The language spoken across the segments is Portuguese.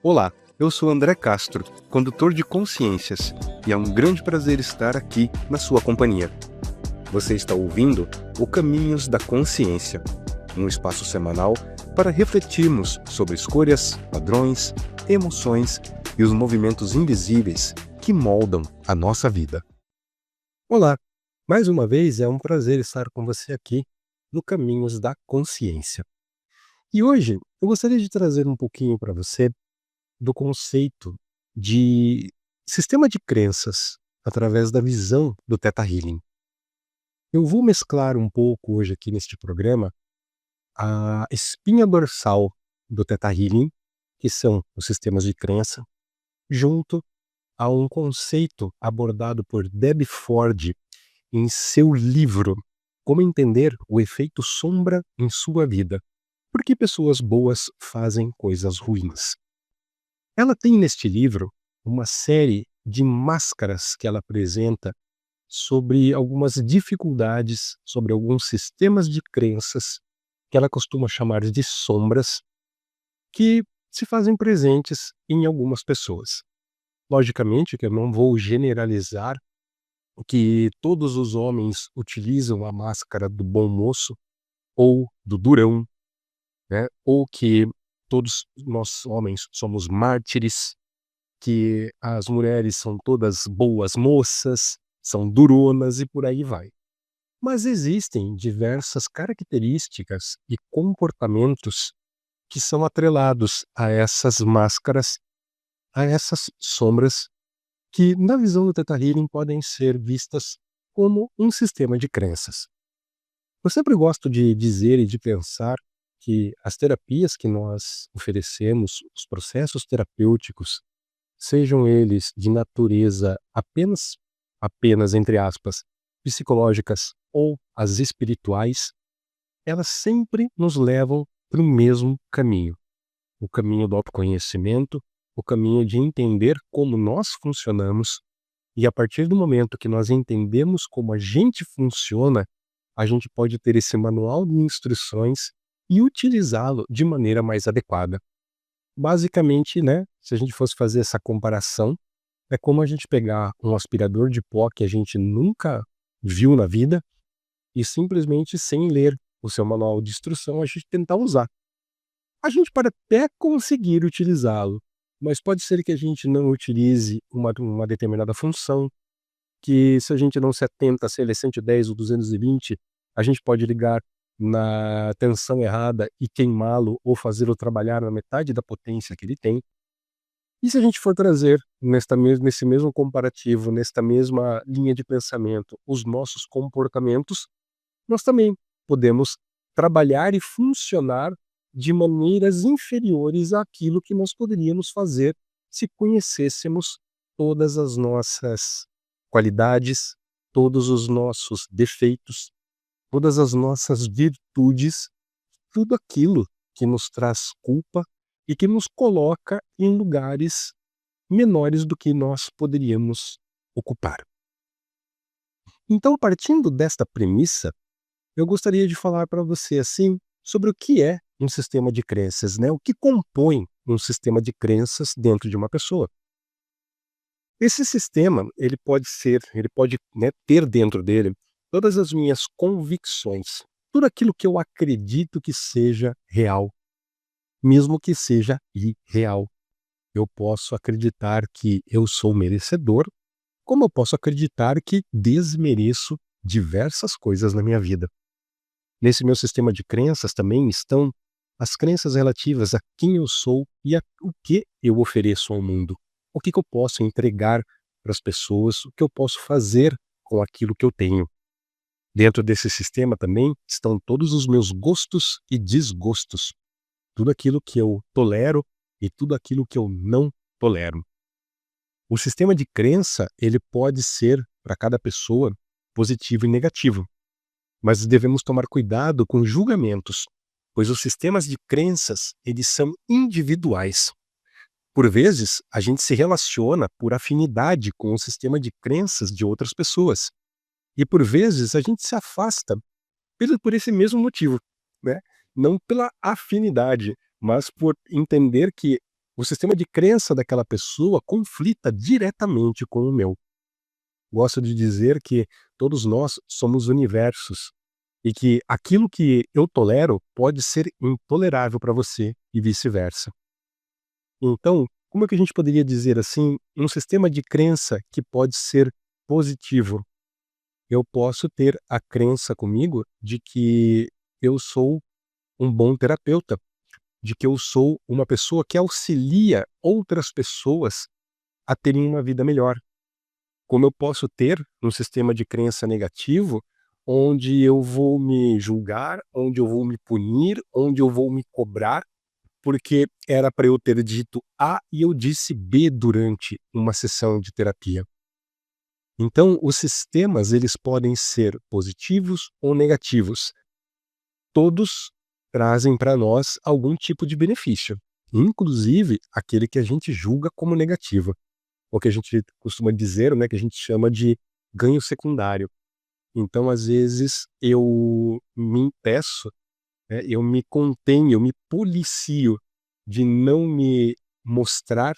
Olá, eu sou André Castro, condutor de Consciências, e é um grande prazer estar aqui na sua companhia. Você está ouvindo o Caminhos da Consciência, um espaço semanal para refletirmos sobre escolhas, padrões, emoções e os movimentos invisíveis que moldam a nossa vida. Olá, mais uma vez é um prazer estar com você aqui no Caminhos da Consciência. E hoje eu gostaria de trazer um pouquinho para você do conceito de sistema de crenças através da visão do Theta Healing. Eu vou mesclar um pouco hoje aqui neste programa a espinha dorsal do Theta Healing, que são os sistemas de crença, junto a um conceito abordado por Debbie Ford em seu livro Como Entender o Efeito Sombra em Sua Vida. Por que pessoas boas fazem coisas ruins? Ela tem neste livro uma série de máscaras que ela apresenta sobre algumas dificuldades, sobre alguns sistemas de crenças que ela costuma chamar de sombras, que se fazem presentes em algumas pessoas. Logicamente que eu não vou generalizar que todos os homens utilizam a máscara do bom moço ou do durão, né? Ou que todos nós homens somos mártires, que as mulheres são todas boas moças, são duronas e por aí vai. Mas existem diversas características e comportamentos que são atrelados a essas máscaras, a essas sombras, que na visão do Theta Healing podem ser vistas como um sistema de crenças. Eu sempre gosto de dizer e de pensar que as terapias que nós oferecemos, os processos terapêuticos, sejam eles de natureza apenas entre aspas, psicológicas ou as espirituais, elas sempre nos levam para o mesmo caminho. O caminho do autoconhecimento, o caminho de entender como nós funcionamos, e a partir do momento que nós entendemos como a gente funciona, a gente pode ter esse manual de instruções e utilizá-lo de maneira mais adequada. Basicamente, né, se a gente fosse fazer essa comparação, é como a gente pegar um aspirador de pó que a gente nunca viu na vida e simplesmente, sem ler o seu manual de instrução, a gente tentar usar. A gente pode até conseguir utilizá-lo, mas pode ser que a gente não utilize uma determinada função, que se a gente não se atenta se ele é 110 ou 220, a gente pode ligar na tensão errada e queimá-lo ou fazê-lo trabalhar na metade da potência que ele tem. E se a gente for trazer nesse mesmo comparativo, nesta mesma linha de pensamento, os nossos comportamentos, nós também podemos trabalhar e funcionar de maneiras inferiores àquilo que nós poderíamos fazer se conhecêssemos todas as nossas qualidades, todos os nossos defeitos, todas as nossas virtudes, tudo aquilo que nos traz culpa e que nos coloca em lugares menores do que nós poderíamos ocupar. Então, partindo desta premissa, eu gostaria de falar para você assim sobre o que é um sistema de crenças, né? O que compõe um sistema de crenças dentro de uma pessoa. Esse sistema, ele pode, né, ter dentro dele todas as minhas convicções, tudo aquilo que eu acredito que seja real, mesmo que seja irreal. Eu posso acreditar que eu sou merecedor, como eu posso acreditar que desmereço diversas coisas na minha vida. Nesse meu sistema de crenças também estão as crenças relativas a quem eu sou e a o que eu ofereço ao mundo. O que eu posso entregar para as pessoas, o que eu posso fazer com aquilo que eu tenho. Dentro desse sistema também estão todos os meus gostos e desgostos. Tudo aquilo que eu tolero e tudo aquilo que eu não tolero. O sistema de crença, ele pode ser, para cada pessoa, positivo e negativo. Mas devemos tomar cuidado com julgamentos, pois os sistemas de crenças, eles são individuais. Por vezes, a gente se relaciona por afinidade com o sistema de crenças de outras pessoas. E por vezes a gente se afasta por esse mesmo motivo, né? Não pela afinidade, mas por entender que o sistema de crença daquela pessoa conflita diretamente com o meu. Gosto de dizer que todos nós somos universos e que aquilo que eu tolero pode ser intolerável para você e vice-versa. Então, como é que a gente poderia dizer assim, um sistema de crença que pode ser positivo? Eu posso ter a crença comigo de que eu sou um bom terapeuta, de que eu sou uma pessoa que auxilia outras pessoas a terem uma vida melhor. Como eu posso ter um sistema de crença negativo, onde eu vou me julgar, onde eu vou me punir, onde eu vou me cobrar, porque era para eu ter dito A e eu disse B durante uma sessão de terapia. Então, os sistemas eles podem ser positivos ou negativos. Todos trazem para nós algum tipo de benefício, inclusive aquele que a gente julga como negativo, o que a gente costuma dizer, né, que a gente chama de ganho secundário. Então, às vezes, eu me impeço, né, eu me contenho, eu me policio de não me mostrar,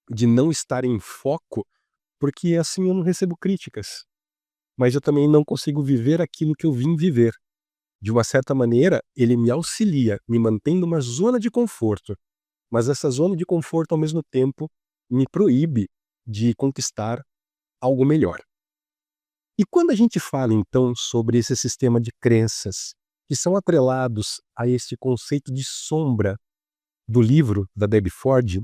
de não estar em foco, porque assim eu não recebo críticas, mas eu também não consigo viver aquilo que eu vim viver. De uma certa maneira, ele me auxilia, me mantém numa zona de conforto, mas essa zona de conforto, ao mesmo tempo, me proíbe de conquistar algo melhor. E quando a gente fala, então, sobre esse sistema de crenças que são atrelados a esse conceito de sombra do livro da Debbie Ford,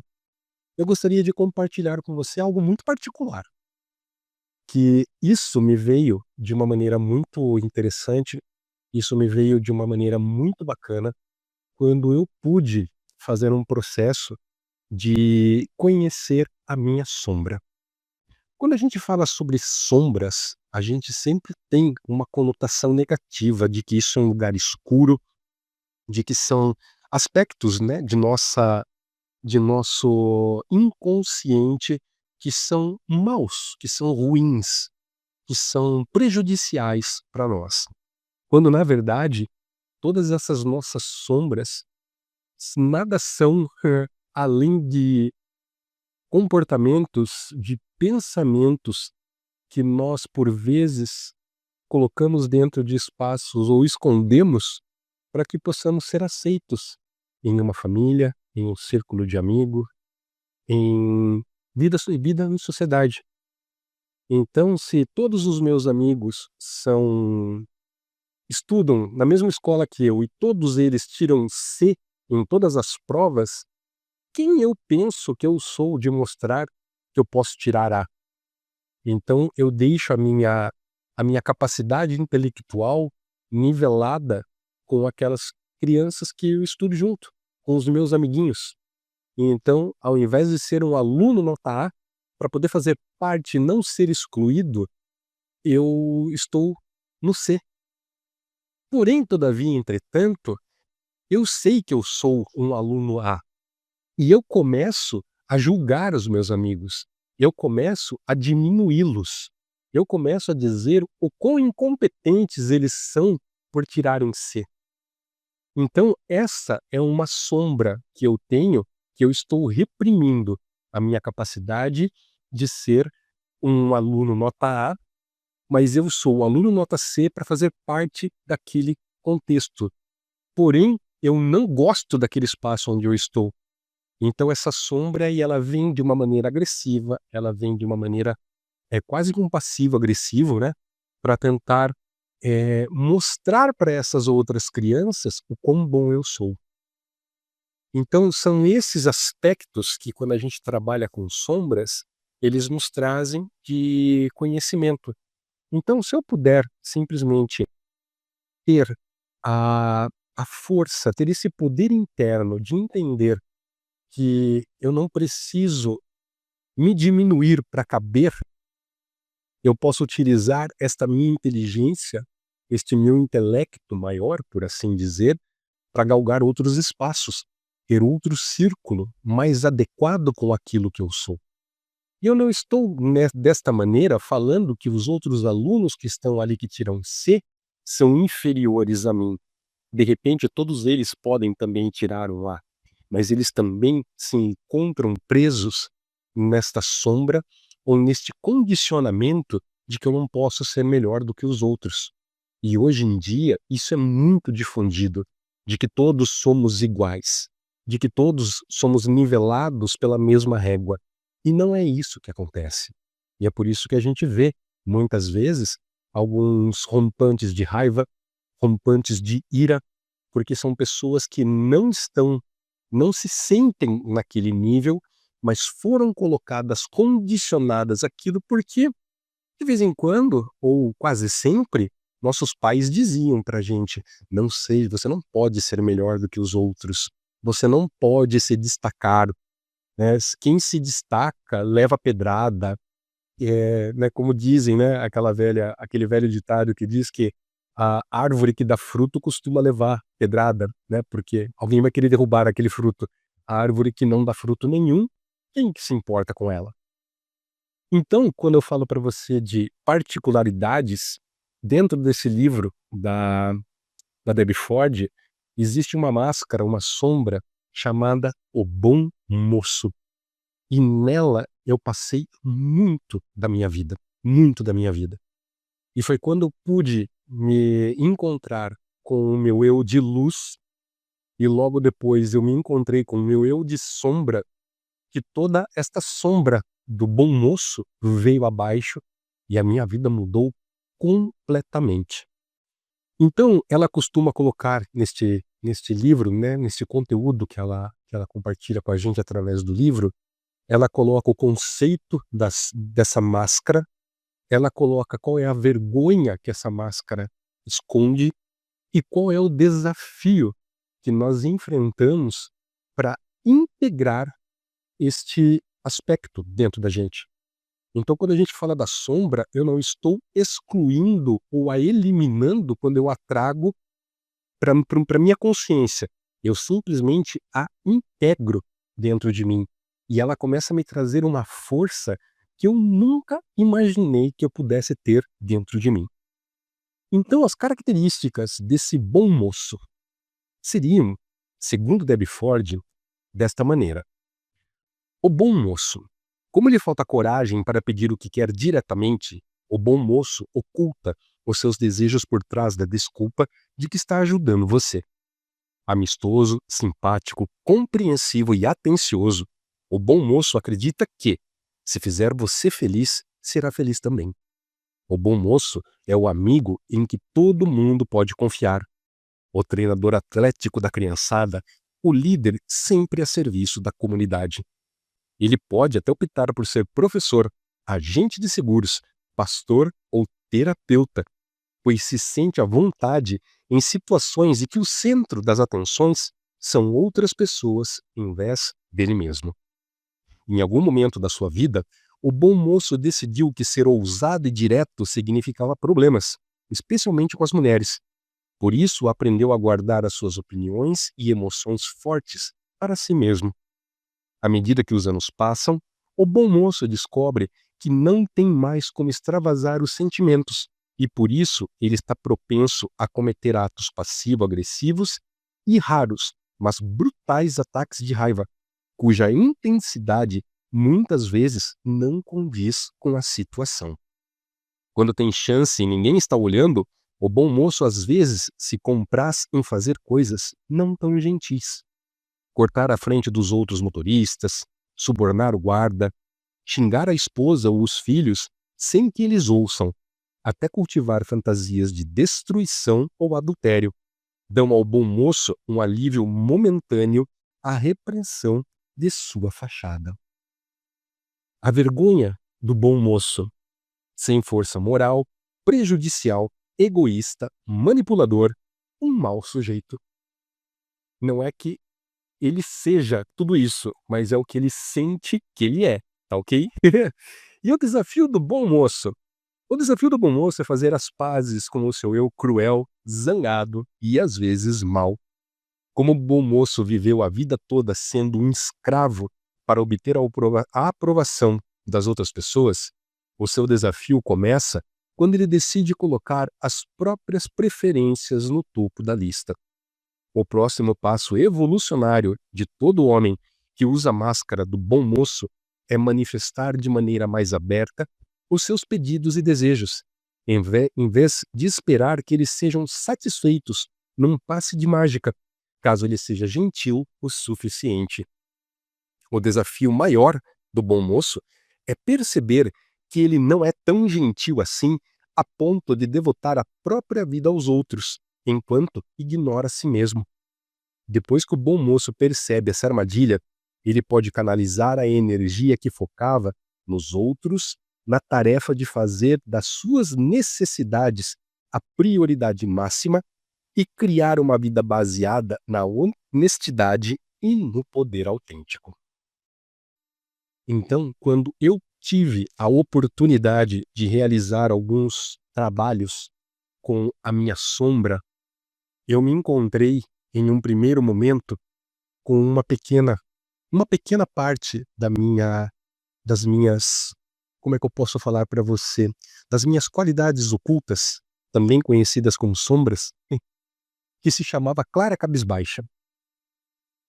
eu gostaria de compartilhar com você algo muito particular, que isso me veio de uma maneira muito interessante, isso me veio de uma maneira muito bacana, quando eu pude fazer um processo de conhecer a minha sombra. Quando a gente fala sobre sombras, a gente sempre tem uma conotação negativa de que isso é um lugar escuro, de que são aspectos, né, de nosso inconsciente que são maus, que são ruins, que são prejudiciais para nós. Quando na verdade, todas essas nossas sombras nada são além de comportamentos, de pensamentos que nós, por vezes, colocamos dentro de espaços ou escondemos para que possamos ser aceitos em uma família, em um círculo de amigos, em vida em sociedade. Então, se todos os meus amigos estudam na mesma escola que eu e todos eles tiram C em todas as provas, quem eu penso que eu sou de mostrar que eu posso tirar A? Então eu deixo a minha capacidade intelectual nivelada com aquelas crianças que eu estudo junto, com os meus amiguinhos. E então, ao invés de ser um aluno nota A, para poder fazer parte e não ser excluído, eu estou no C. Porém, todavia, entretanto, eu sei que eu sou um aluno A. E eu começo a julgar os meus amigos, eu começo a diminuí-los, eu começo a dizer o quão incompetentes eles são por tirarem C. Então essa é uma sombra que eu tenho, que eu estou reprimindo a minha capacidade de ser um aluno nota A, mas eu sou o aluno nota C para fazer parte daquele contexto. Porém, eu não gosto daquele espaço onde eu estou. Então essa sombra e ela vem de uma maneira agressiva, ela vem de uma maneira quase que um passivo-agressivo, né, para tentar mostrar para essas outras crianças o quão bom eu sou. Então são esses aspectos que quando a gente trabalha com sombras, eles nos trazem de conhecimento. Então se eu puder simplesmente ter a a força, ter esse poder interno de entender que eu não preciso me diminuir para caber, eu posso utilizar esta minha inteligência, este meu intelecto maior, por assim dizer, para galgar outros espaços, ter outro círculo mais adequado com aquilo que eu sou. E eu não estou desta maneira falando que os outros alunos que estão ali que tiram C são inferiores a mim. De repente todos eles podem também tirar um A. mas eles também se encontram presos nesta sombra ou neste condicionamento de que eu não posso ser melhor do que os outros. E hoje em dia isso é muito difundido, de que todos somos iguais, de que todos somos nivelados pela mesma régua. E não é isso que acontece. E é por isso que a gente vê, muitas vezes, alguns rompantes de raiva, rompantes de ira, porque são pessoas que não se sentem naquele nível, mas foram colocadas, condicionadas àquilo porque, de vez em quando, ou quase sempre, nossos pais diziam pra gente: "Não sei, você não pode ser melhor do que os outros, você não pode se destacar, né, quem se destaca leva pedrada", né, como dizem, né, aquele velho ditado que diz que a árvore que dá fruto costuma levar pedrada, né, porque alguém vai querer derrubar aquele fruto. A árvore que não dá fruto nenhum, quem que se importa com ela? Então, quando eu falo para você de particularidades, dentro desse livro da Debbie Ford, existe uma máscara, uma sombra chamada O Bom Moço. E nela eu passei muito da minha vida. E foi quando eu pude me encontrar com o meu eu de luz, e logo depois eu me encontrei com o meu eu de sombra, que toda esta sombra do bom moço veio abaixo e a minha vida mudou completamente. Então ela costuma colocar neste livro, né, neste conteúdo que ela compartilha com a gente através do livro, ela coloca o conceito dessa máscara, ela coloca qual é a vergonha que essa máscara esconde e qual é o desafio que nós enfrentamos para integrar este aspecto dentro da gente. Então, quando a gente fala da sombra, eu não estou excluindo ou a eliminando quando eu a trago para minha consciência. Eu simplesmente a integro dentro de mim. E ela começa a me trazer uma força que eu nunca imaginei que eu pudesse ter dentro de mim. Então, as características desse bom moço seriam, segundo Debbie Ford, desta maneira: o bom moço, como lhe falta coragem para pedir o que quer diretamente, o bom moço oculta os seus desejos por trás da desculpa de que está ajudando você. Amistoso, simpático, compreensivo e atencioso, o bom moço acredita que, se fizer você feliz, será feliz também. O bom moço é o amigo em que todo mundo pode confiar. O treinador atlético da criançada, o líder sempre a serviço da comunidade. Ele pode até optar por ser professor, agente de seguros, pastor ou terapeuta, pois se sente à vontade em situações em que o centro das atenções são outras pessoas em vez dele mesmo. Em algum momento da sua vida, o bom moço decidiu que ser ousado e direto significava problemas, especialmente com as mulheres. Por isso, aprendeu a guardar as suas opiniões e emoções fortes para si mesmo. À medida que os anos passam, o bom moço descobre que não tem mais como extravasar os sentimentos e, por isso, ele está propenso a cometer atos passivo-agressivos e raros, mas brutais ataques de raiva, cuja intensidade muitas vezes não condiz com a situação. Quando tem chance e ninguém está olhando, o bom moço às vezes se compraz em fazer coisas não tão gentis. Cortar a frente dos outros motoristas, subornar o guarda, xingar a esposa ou os filhos sem que eles ouçam, até cultivar fantasias de destruição ou adultério, dão ao bom moço um alívio momentâneo à repressão de sua fachada. A vergonha do bom moço, sem força moral, prejudicial, egoísta, manipulador, um mau sujeito. Não é que ele seja tudo isso, mas é o que ele sente que ele é, tá ok? E o desafio do bom moço? O desafio do bom moço é fazer as pazes com o seu eu cruel, zangado e às vezes mau. Como o bom moço viveu a vida toda sendo um escravo para obter a aprovação das outras pessoas, o seu desafio começa quando ele decide colocar as próprias preferências no topo da lista. o próximo passo evolucionário de todo homem que usa a máscara do bom moço é manifestar de maneira mais aberta os seus pedidos e desejos, em vez de esperar que eles sejam satisfeitos num passe de mágica, caso ele seja gentil o suficiente. O desafio maior do bom moço é perceber que ele não é tão gentil assim a ponto de devotar a própria vida aos outros, enquanto ignora a si mesmo. Depois que o bom moço percebe essa armadilha, ele pode canalizar a energia que focava nos outros na tarefa de fazer das suas necessidades a prioridade máxima e criar uma vida baseada na honestidade e no poder autêntico. Então, quando eu tive a oportunidade de realizar alguns trabalhos com a minha sombra, eu me encontrei, em um primeiro momento, com uma pequena parte das minhas, como é que eu posso falar para você, das minhas qualidades ocultas, também conhecidas como sombras, que se chamava Clara Cabisbaixa.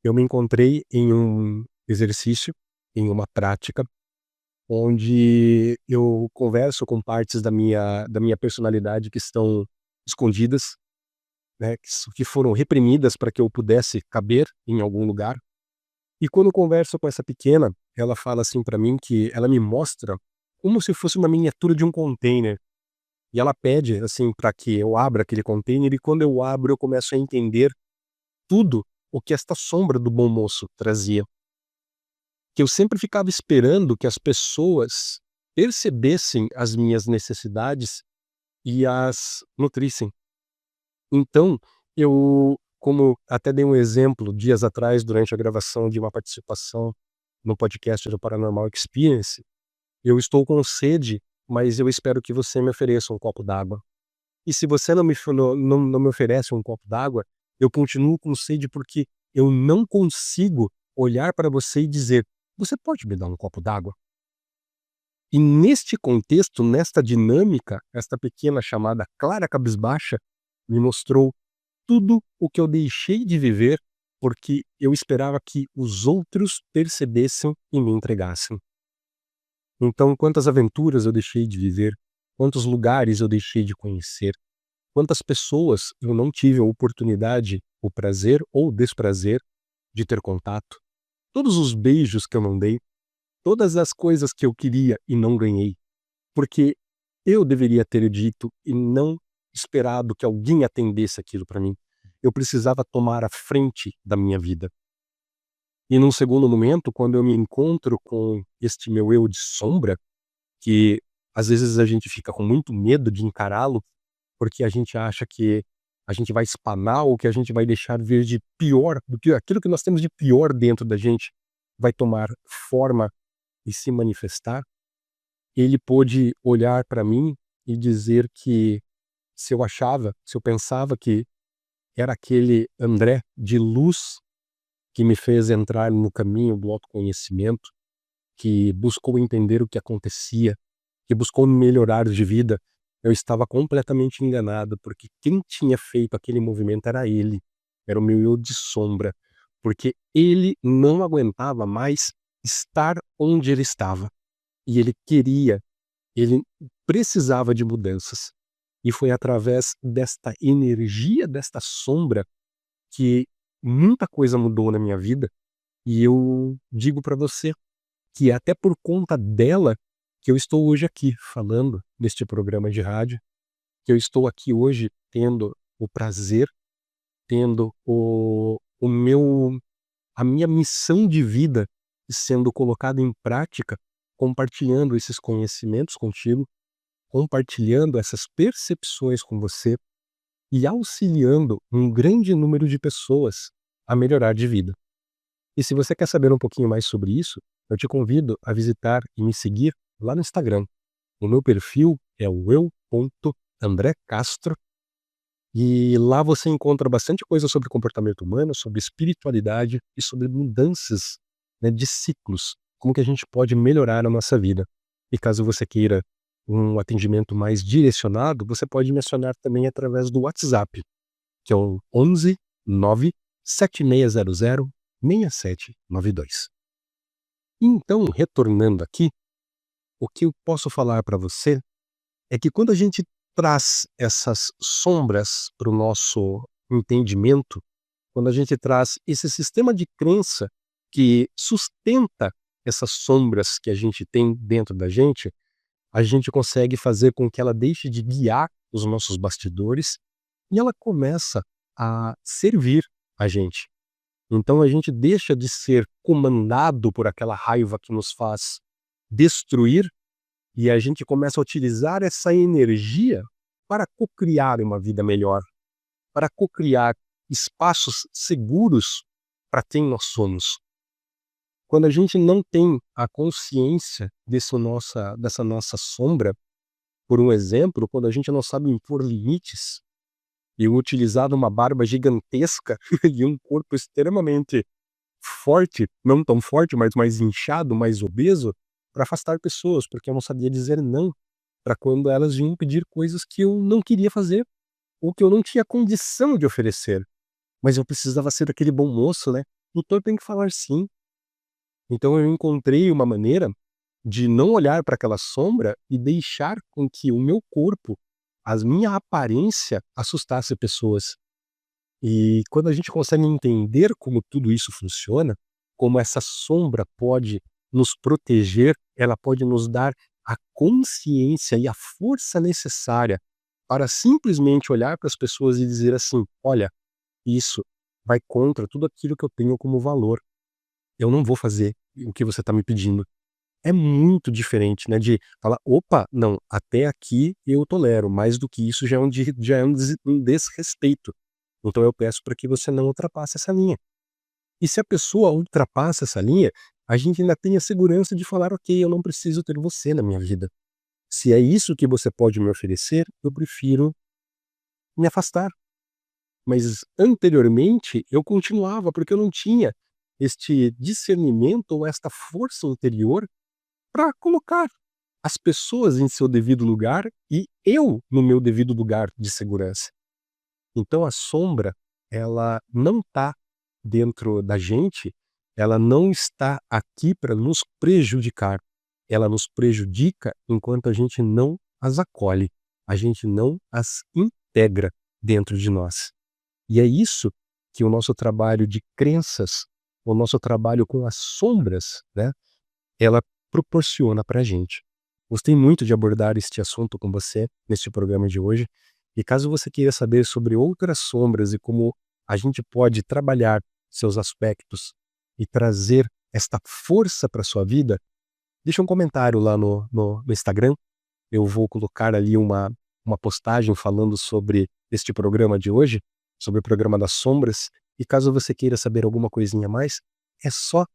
Eu me encontrei em um exercício, em uma prática, onde eu converso com partes da minha personalidade que estão escondidas, né, que foram reprimidas para que eu pudesse caber em algum lugar. E quando eu converso com essa pequena, ela fala assim para mim que ela me mostra como se fosse uma miniatura de um container. E ela pede assim para que eu abra aquele container, e quando eu abro eu começo a entender tudo o que esta sombra do bom moço trazia. Que eu sempre ficava esperando que as pessoas percebessem as minhas necessidades e as nutrissem. Então, como até dei um exemplo dias atrás, durante a gravação de uma participação no podcast do Paranormal Experience, eu estou com sede, mas eu espero que você me ofereça um copo d'água. E se você não me oferece um copo d'água, eu continuo com sede porque eu não consigo olhar para você e dizer: você pode me dar um copo d'água? E neste contexto, nesta dinâmica, esta pequena chamada Clara Cabisbaixa me mostrou tudo o que eu deixei de viver porque eu esperava que os outros percebessem e me entregassem. Então, quantas aventuras eu deixei de viver, quantos lugares eu deixei de conhecer, quantas pessoas eu não tive a oportunidade, o prazer ou o desprazer de ter contato, todos os beijos que eu não dei, todas as coisas que eu queria e não ganhei, porque eu deveria ter dito e não esperado que alguém atendesse aquilo para mim. Eu precisava tomar a frente da minha vida. E num segundo momento, quando eu me encontro com este meu eu de sombra, que às vezes a gente fica com muito medo de encará-lo, porque a gente acha que a gente vai espanar ou que a gente vai deixar vir de pior, do que aquilo que nós temos de pior dentro da gente vai tomar forma e se manifestar. Ele pôde olhar para mim e dizer que se eu pensava que era aquele André de luz que me fez entrar no caminho do autoconhecimento, que buscou entender o que acontecia, que buscou melhorar de vida, eu estava completamente enganado, porque quem tinha feito aquele movimento era ele, era o meu eu de sombra, porque ele não aguentava mais estar onde ele estava, e ele precisava de mudanças. E foi através desta energia, desta sombra, que muita coisa mudou na minha vida, e eu digo para você que é até por conta dela que eu estou hoje aqui falando neste programa de rádio, que eu estou aqui hoje tendo o prazer, tendo a minha missão de vida sendo colocada em prática, compartilhando esses conhecimentos contigo, compartilhando essas percepções com você e auxiliando um grande número de pessoas a melhorar de vida. E se você quer saber um pouquinho mais sobre isso, eu te convido a visitar e me seguir lá no Instagram. O meu perfil é o eu.andrecastro e lá você encontra bastante coisa sobre comportamento humano, sobre espiritualidade e sobre mudanças, né, de ciclos, como que a gente pode melhorar a nossa vida. E caso você queira um atendimento mais direcionado, você pode me acionar também através do WhatsApp, que é o 11 97600-6792. Então, retornando aqui, o que eu posso falar para você é que quando a gente traz essas sombras para o nosso entendimento, quando a gente traz esse sistema de crença que sustenta essas sombras que a gente tem dentro da gente, a gente consegue fazer com que ela deixe de guiar os nossos bastidores e ela começa a servir a gente. Então a gente deixa de ser comandado por aquela raiva que nos faz destruir e a gente começa a utilizar essa energia para cocriar uma vida melhor, para cocriar espaços seguros para quem nós somos. Quando a gente não tem a consciência dessa nossa sombra, por um exemplo, quando a gente não sabe impor limites, e utilizar uma barba gigantesca e um corpo extremamente forte, não tão forte, mas mais inchado, mais obeso, para afastar pessoas, porque eu não sabia dizer não para quando elas vinham pedir coisas que eu não queria fazer, ou que eu não tinha condição de oferecer. Mas eu precisava ser aquele bom moço, né? Então eu tenho que falar sim. Então eu encontrei uma maneira de não olhar para aquela sombra e deixar com que o meu corpo, a minha aparência, assustasse pessoas. E quando a gente consegue entender como tudo isso funciona, como essa sombra pode nos proteger, ela pode nos dar a consciência e a força necessária para simplesmente olhar para as pessoas e dizer assim: olha, isso vai contra tudo aquilo que eu tenho como valor. Eu não vou fazer o que você está me pedindo. É muito diferente, né, de falar: opa, não, até aqui eu tolero, mais do que isso já é um desrespeito. Então eu peço para que você não ultrapasse essa linha. E se a pessoa ultrapassa essa linha, a gente ainda tem a segurança de falar: ok, eu não preciso ter você na minha vida. Se é isso que você pode me oferecer, eu prefiro me afastar. Mas anteriormente eu continuava, porque eu não tinha este discernimento ou esta força interior para colocar as pessoas em seu devido lugar e eu no meu devido lugar de segurança. Então a sombra, ela não está dentro da gente, ela não está aqui para nos prejudicar. Ela nos prejudica enquanto a gente não as acolhe, a gente não as integra dentro de nós. E é isso que o nosso trabalho de crenças, o nosso trabalho com as sombras, né, ela proporciona para a gente. Gostei muito de abordar este assunto com você neste programa de hoje. E caso você queira saber sobre outras sombras e como a gente pode trabalhar seus aspectos e trazer esta força para a sua vida, deixa um comentário lá no Instagram. Eu vou colocar ali uma postagem falando sobre este programa de hoje, sobre o programa das sombras. E caso você queira saber alguma coisinha a mais, é só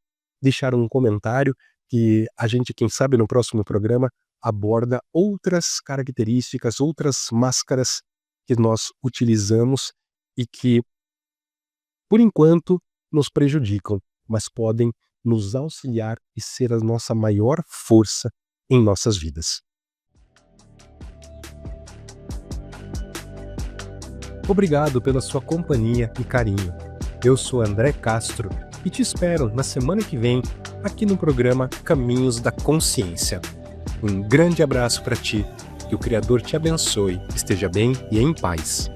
deixar um comentário que a gente, quem sabe, no próximo programa aborda outras características, outras máscaras que nós utilizamos e que, por enquanto, nos prejudicam, mas podem nos auxiliar e ser a nossa maior força em nossas vidas. Obrigado pela sua companhia e carinho. Eu sou André Castro e te espero na semana que vem aqui no programa Caminhos da Consciência. Um grande abraço para ti, que o Criador te abençoe, esteja bem e em paz.